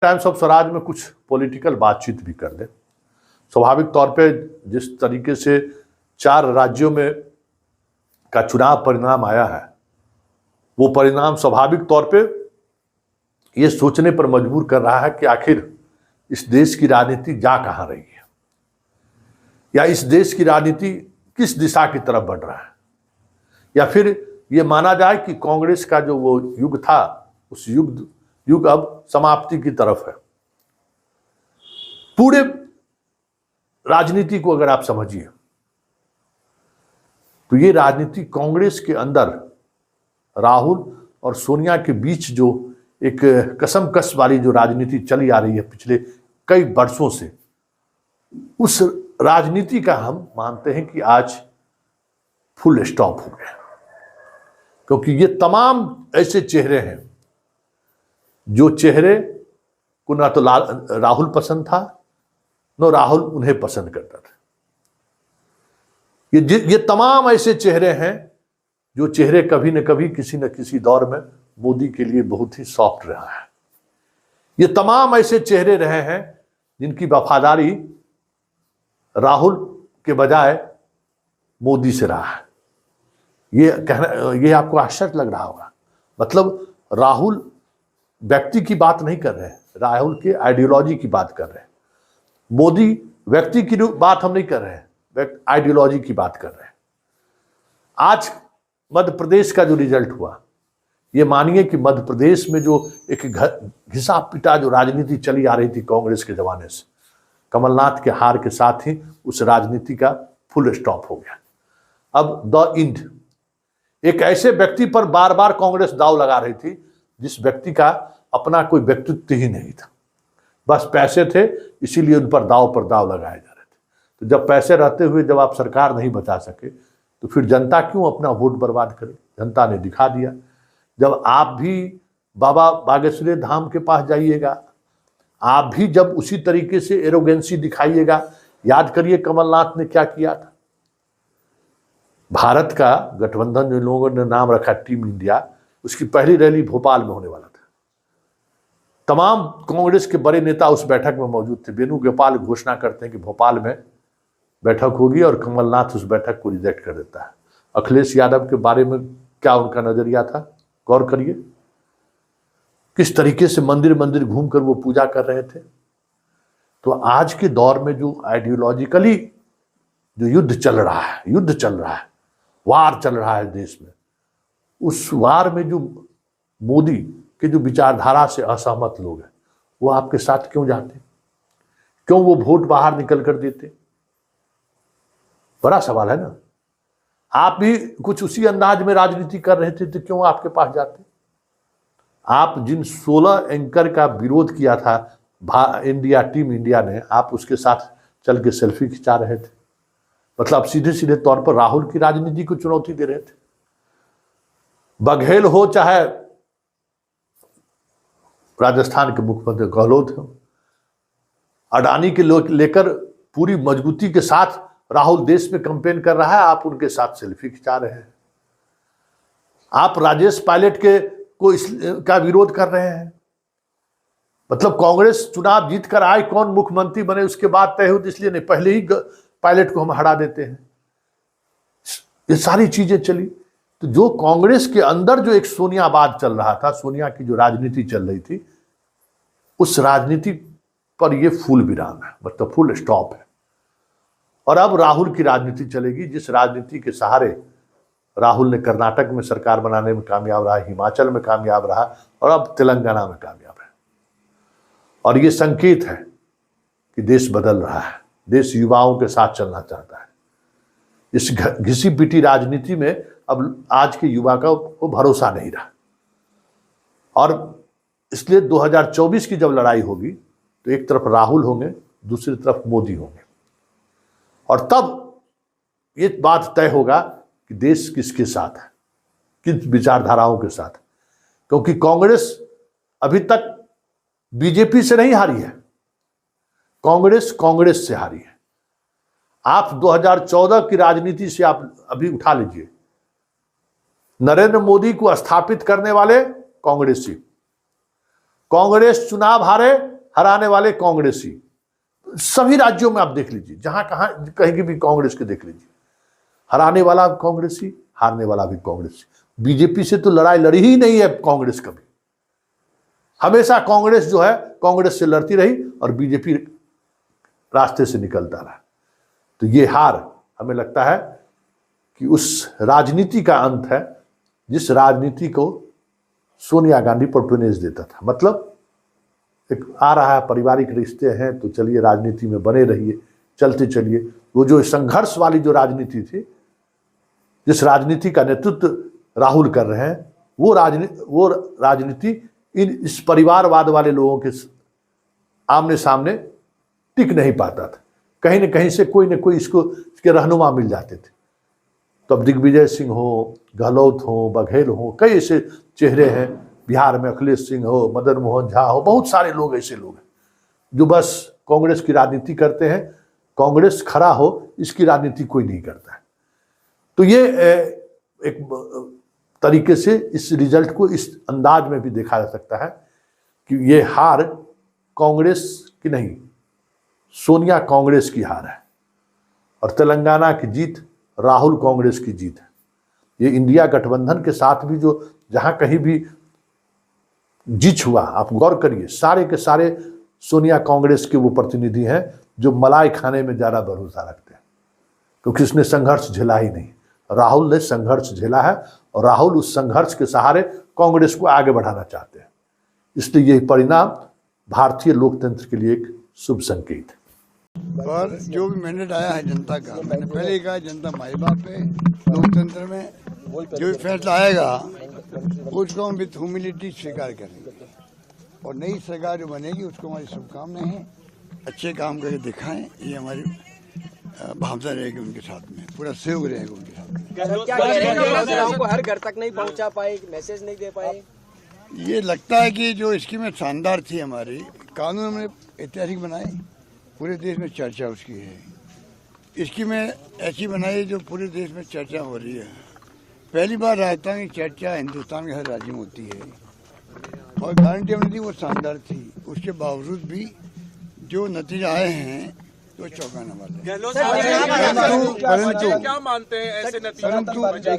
Times of Swaraj में कुछ political बातचीत भी कर दें। स्वाभाविक तौर पे जिस तरीके से 4 राज्यों में का चुनाव परिणाम आया है, वो परिणाम स्वाभाविक तौर पे ये सोचने पर मजबूर कर रहा है कि आखिर इस देश की राजनीति जा कहाँ रही है, या इस देश की राजनीति किस दिशा की तरफ बढ़ रहा है, या फिर ये माना जाए कि कांग्रेस का जो वो युग था, उस युग अब समाप्ति की तरफ है। पूरे राजनीति को अगर आप समझिए तो ये राजनीति कांग्रेस के अंदर राहुल और सोनिया के बीच जो एक कसमकस वाली जो राजनीति चली आ रही है पिछले कई वर्षों से, उस राजनीति का हम मानते हैं कि आज फुल स्टॉप हो गया। क्योंकि ये तमाम ऐसे चेहरे हैं जो चेहरे को ना तो राहुल पसंद था, न राहुल उन्हें पसंद करता था। ये तमाम ऐसे चेहरे हैं जो चेहरे कभी न कभी किसी न किसी दौर में मोदी के लिए बहुत ही सॉफ्ट रहा है। ये तमाम ऐसे चेहरे रहे हैं जिनकी वफादारी राहुल के बजाय मोदी से रहा है। ये आपको आश्चर्य लग रहा होगा। मतलब राहुल व्यक्ति की बात नहीं कर रहे हैं, राहुल के आइडियोलॉजी की बात कर रहे हैं। मोदी व्यक्ति की बात हम नहीं कर रहे हैं, आइडियोलॉजी की बात कर रहे हैं। आज मध्य प्रदेश का जो रिजल्ट हुआ, ये मानिए कि मध्य प्रदेश में जो एक घिसा पिटा जो राजनीति चली आ रही थी कांग्रेस के जमाने से, कमलनाथ के हार के साथ ही उस राजनीति का फुल स्टॉप हो गया। अब द इंड, एक ऐसे व्यक्ति पर बार बार कांग्रेस दाव लगा रही थी जिस व्यक्ति का अपना कोई व्यक्तित्व ही नहीं था, बस पैसे थे, इसीलिए उन पर दाव लगाए जा रहे थे। तो जब पैसे रहते हुए जब आप सरकार नहीं बचा सके तो फिर जनता क्यों अपना वोट बर्बाद करे? जनता ने दिखा दिया। जब आप भी बाबा बागेश्वरी धाम के पास जाइएगा, आप भी जब उसी तरीके से एरोगेंसी दिखाइएगा, याद करिए कमलनाथ ने क्या किया था। भारत का गठबंधन जो लोगों ने नाम रखा टीम इंडिया, उसकी पहली रैली भोपाल में होने वाला था। तमाम कांग्रेस के बड़े नेता उस बैठक में मौजूद थे। वेणुगोपाल घोषणा करते हैं कि भोपाल में बैठक होगी और कमलनाथ उस बैठक को रिजेक्ट कर देता है। अखिलेश यादव के बारे में क्या उनका नजरिया था, गौर करिए। किस तरीके से मंदिर मंदिर घूमकर वो पूजा कर रहे थे। तो आज के दौर में जो आइडियोलॉजिकली जो युद्ध चल रहा है, वार चल रहा है देश में, उस वार में जो मोदी के जो विचारधारा से असहमत लोग हैं, वो आपके साथ क्यों जाते? क्यों वो वोट बाहर निकल कर देते? बड़ा सवाल है ना। आप भी कुछ उसी अंदाज में राजनीति कर रहे थे तो क्यों आपके पास जाते? आप जिन 16 एंकर का विरोध किया था टीम इंडिया ने, आप उसके साथ चल के सेल्फी खिंचा रहे थे। मतलब सीधे सीधे तौर पर राहुल की राजनीति को चुनौती दे रहे थे। बघेल हो चाहे राजस्थान के मुख्यमंत्री गहलोत हो, अडानी के लेकर पूरी मजबूती के साथ राहुल देश में कैंपेन कर रहा है, आप उनके साथ सेल्फी खिंचा रहे हैं। आप राजेश पायलट का विरोध कर रहे हैं। मतलब कांग्रेस चुनाव जीत कर आए, कौन मुख्यमंत्री बने उसके बाद तय हो, इसलिए नहीं, पहले ही पायलट को हम हटा देते हैं। ये सारी चीजें चली। तो जो कांग्रेस के अंदर जो एक सोनियावाद चल रहा था, सोनिया की जो राजनीति चल रही थी, उस राजनीति पर ये फुल विराम है, मतलब फुल स्टॉप है। और अब राहुल की राजनीति चलेगी, जिस राजनीति के सहारे राहुल ने कर्नाटक में सरकार बनाने में कामयाब रहा, हिमाचल में कामयाब रहा और अब तेलंगाना में कामयाब है। और ये संकेत है कि देश बदल रहा है, देश युवाओं के साथ चलना चाहता है। इस घिसी पिटी राजनीति में अब आज के युवा को भरोसा नहीं रहा। और इसलिए 2024 की जब लड़ाई होगी तो एक तरफ राहुल होंगे, दूसरी तरफ मोदी होंगे, और तब ये बात तय होगा कि देश किसके साथ है, किन विचारधाराओं के साथ। क्योंकि कांग्रेस अभी तक बीजेपी से नहीं हारी है, कांग्रेस से हारी है। आप 2014 की राजनीति से आप अभी उठा लीजिए, नरेंद्र मोदी को स्थापित करने वाले कांग्रेसी, कांग्रेस चुनाव हारे, हराने वाले कांग्रेसी। सभी राज्यों में आप देख लीजिए, जहां कहीं भी कांग्रेस के देख लीजिए, हराने वाला कांग्रेसी, हारने वाला भी कांग्रेसी। बीजेपी से तो लड़ाई लड़ी ही नहीं है कांग्रेस कभी। हमेशा कांग्रेस जो है कांग्रेस से लड़ती रही और बीजेपी रास्ते से निकलता रहा। तो ये हार हमें लगता है कि उस राजनीति का अंत है जिस राजनीति को सोनिया गांधी प्रोटोनेज देता था। मतलब एक आ रहा है, पारिवारिक रिश्ते हैं तो चलिए राजनीति में बने रहिए, चलते चलिए। वो जो संघर्ष वाली जो राजनीति थी, जिस राजनीति का नेतृत्व राहुल कर रहे हैं, वो राजनीति इस परिवारवाद वाले लोगों के आमने सामने टिक नहीं पाता था। कहीं न कहीं से कोई न कोई इसके रहनुमा मिल जाते थे। तो अब दिग्विजय सिंह हो, गहलोत हो, बघेल हो, कई ऐसे चेहरे हैं बिहार में, अखिलेश सिंह हो, मदन मोहन झा हो, बहुत सारे लोग ऐसे लोग हैं जो बस कांग्रेस की राजनीति करते हैं। कांग्रेस खड़ा हो, इसकी राजनीति कोई नहीं करता है। तो ये एक तरीके से इस रिजल्ट को इस अंदाज में भी देखा जा सकता है कि ये हार कांग्रेस की नहीं, सोनिया कांग्रेस की हार है, और तेलंगाना की जीत राहुल कांग्रेस की जीत है। ये इंडिया गठबंधन के साथ भी जो जहां कहीं भी जीत हुआ, आप गौर करिए, सारे के सारे सोनिया कांग्रेस के वो प्रतिनिधि हैं जो मलाई खाने में ज़्यादा भरोसा रखते हैं, क्योंकि उसने संघर्ष झेला ही नहीं। राहुल ने संघर्ष झेला है और राहुल उस संघर्ष के सहारे कांग्रेस को आगे बढ़ाना चाहते हैं। इसलिए यह परिणाम भारतीय लोकतंत्र के लिए एक शुभ संकेत है। पर जो भी मैंडेट आया है जनता का, मैंने पहले ही कहा, जनता माई बाप है। लोकतंत्र में जो भी फैसला आएगा उसको हम विद ह्यूमिलिटी स्वीकार करेंगे, और नई सरकार जो बनेगी उसको हमारी शुभकामनाएं हैं। अच्छे काम करके दिखाएं, ये हमारी भावना रहेगी उनके साथ में, पूरा सहयोग रहेगा उनके साथ में। क्या कह रहे हैं को हर घर तक नहीं पहुंचा पाए, मैसेज नहीं दे पाए? ये लगता है कि जो स्कीमें शानदार थी हमारी, कानून हमने ऐतिहासिक बनाए, पूरे देश में चर्चा उसकी है। स्कीमें ऐसी बनाई जो पूरे देश में चर्चा हो रही है। पहली बार राजस्थान की चर्चा हिंदुस्तान के हर राज्य में होती है, और गारंटी हमने दी वो शानदार थी। उसके बावजूद भी जो नतीजा आए हैं तो चौंकाने वाले। क्या मानते हैं ऐसे नतीजे?